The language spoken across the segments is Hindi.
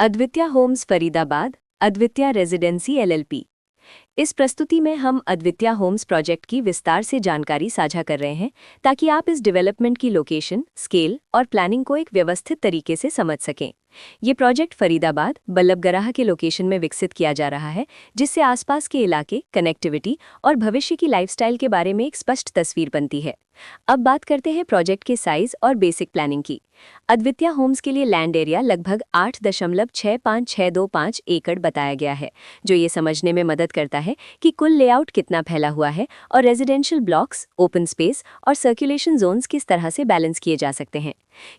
Advitya Holmes Faridabad, Advitya residency LLP. इस प्रस्तुति में हम अद्वित्या होम्स प्रोजेक्ट की विस्तार से जानकारी साझा कर रहे हैं ताकि आप इस डेवलपमेंट की लोकेशन, स्केल और प्लानिंग को एक व्यवस्थित तरीके से समझ सकें। ये प्रोजेक्ट फरीदाबाद, बल्लभगराह के लोकेशन में विकसित किया जा रहा है, जिससे आसपास के इलाके, कनेक्टिविटी और भविष्य की लाइफस्टाइल के बारे में एक स्पष्ट तस्वीर बनती है। अब बात करते हैं प्रोजेक्ट के साइज और बेसिक प्लानिंग की। अद्वित्या होम्स के लिए लैंड एरिया लगभग 8.65625 एकड़ बताया गया है, जो ये समझने में मदद करता है कि कुल लेआउट कितना फैला हुआ है और रेजिडेंशियल ब्लॉक्स, ओपन स्पेस और सर्कुलेशन जोन्स किस तरह से बैलेंस किए जा सकते हैं।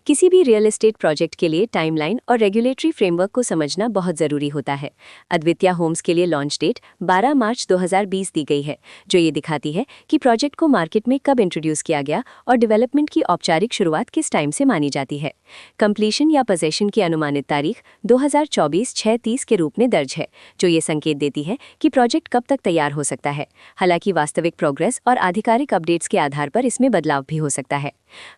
किसी भी रियल एस्टेट प्रोजेक्ट के लिए टाइमलाइन और रेगुलेटरी फ्रेमवर्क को समझना बहुत ज़रूरी होता है। अद्वित्या होम्स के लिए लॉन्च डेट 12 मार्च 2020 दी गई है, जो ये दिखाती है कि प्रोजेक्ट को मार्केट में कब इंट्रोड्यूस किया गया और डेवलपमेंट की औपचारिक शुरुआत किस टाइम से मानी जाती है। कंप्लीशन या पोजेशन की अनुमानित तारीख 2024-6-30 के रूप में दर्ज है, जो ये संकेत देती है कि प्रोजेक्ट कब तक तैयार हो सकता है। हालांकि वास्तविक प्रोग्रेस और आधिकारिक अपडेट्स के आधार पर इसमें बदलाव भी हो सकता है।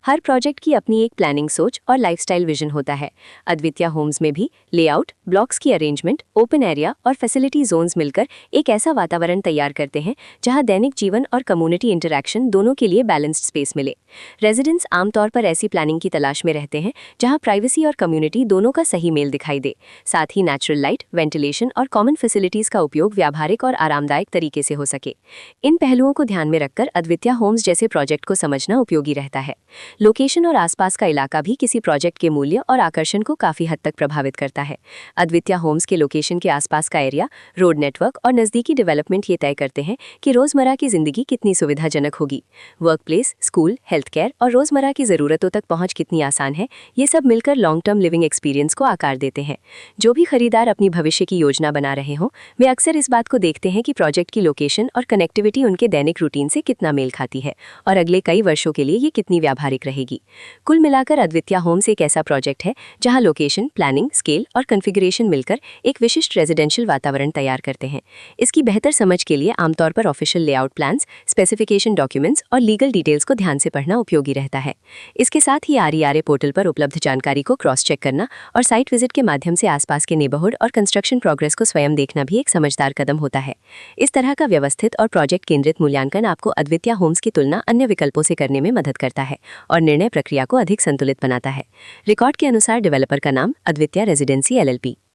हर प्रोजेक्ट की अपनी एक प्लानिंग सोच और लाइफस्टाइल विजन होता है। अद्वित्या होम्स में भी लेआउट, ब्लॉक्स की अरेंजमेंट, ओपन एरिया और फैसिलिटी जोन्स मिलकर एक ऐसा वातावरण तैयार करते हैं जहां दैनिक जीवन और कम्युनिटी इंटरैक्शन दोनों के लिए बैलेंस्ड स्पेस मिले। रेजिडेंट्स आमतौर पर ऐसी प्लानिंग की तलाश में रहते हैं जहां प्राइवेसी और कम्युनिटी दोनों का सही मेल दिखाई दे। साथ ही नेचुरल लाइट, वेंटिलेशन और कॉमन फैसिलिटीज का उपयोग व्यावहारिक और आरामदायक तरीके से हो सके। इन पहलुओं को ध्यान में रखकर अद्वित्या होम्स जैसे प्रोजेक्ट को समझना उपयोगी रहता है। लोकेशन और आसपास का इलाका भी किसी प्रोजेक्ट के मूल्य और आकर्षण को काफी हद तक प्रभावित करता है। अद्वित्या होम्स के लोकेशन के आसपास का एरिया, रोड नेटवर्क और नजदीकी डेवलपमेंट ये तय करते हैं कि रोजमर्रा की जिंदगी कितनी सुविधाजनक होगी। Work place, school, health care और रोजमर्रा की जरूरतों तक पहुंच कितनी आसान है, ये सब मिलकर लॉन्ग टर्म लिविंग एक्सपीरियंस को आकार देते हैं। जो भी खरीदार अपनी भविष्य की योजना बना रहे हों, वे अक्सर इस बात को देखते हैं कि प्रोजेक्ट की लोकेशन और कनेक्टिविटी उनके दैनिक रूटीन से कितना मेल खाती है और अगले कई वर्षों के लिए ये कितनी व्यावहारिक रहेगी। कुल मिलाकर अद्वित्या होम्स एक ऐसा प्रोजेक्ट है जहां लोकेशन, प्लानिंग, स्केल और कॉन्फ़िगरेशन मिलकर एक विशिष्ट रेजिडेंशियल वातावरण तैयार करते हैं। इसकी बेहतर समझ के लिए आमतौर पर official layout plans, specification documents और लीगल डिटेल्स को ध्यान से पढ़ना उपयोगी रहता है। इसके साथ ही RERA पोर्टल पर उपलब्ध जानकारी को क्रॉस चेक करना और साइट विजिट के माध्यम से आसपास के नेबरहुड और कंस्ट्रक्शन प्रोग्रेस को स्वयं देखना भी एक समझदार कदम होता है। इस तरह का व्यवस्थित और प्रोजेक्ट केंद्रित मूल्यांकन आपको अद्वित्या होम्स की तुलना अन्य विकल्पों से करने में मदद करता है और निर्णय प्रक्रिया को अधिक संतुलित बनाता है। रिकॉर्ड के अनुसार डेवलपर का नाम अद्वित्या रेजिडेंसी LLP।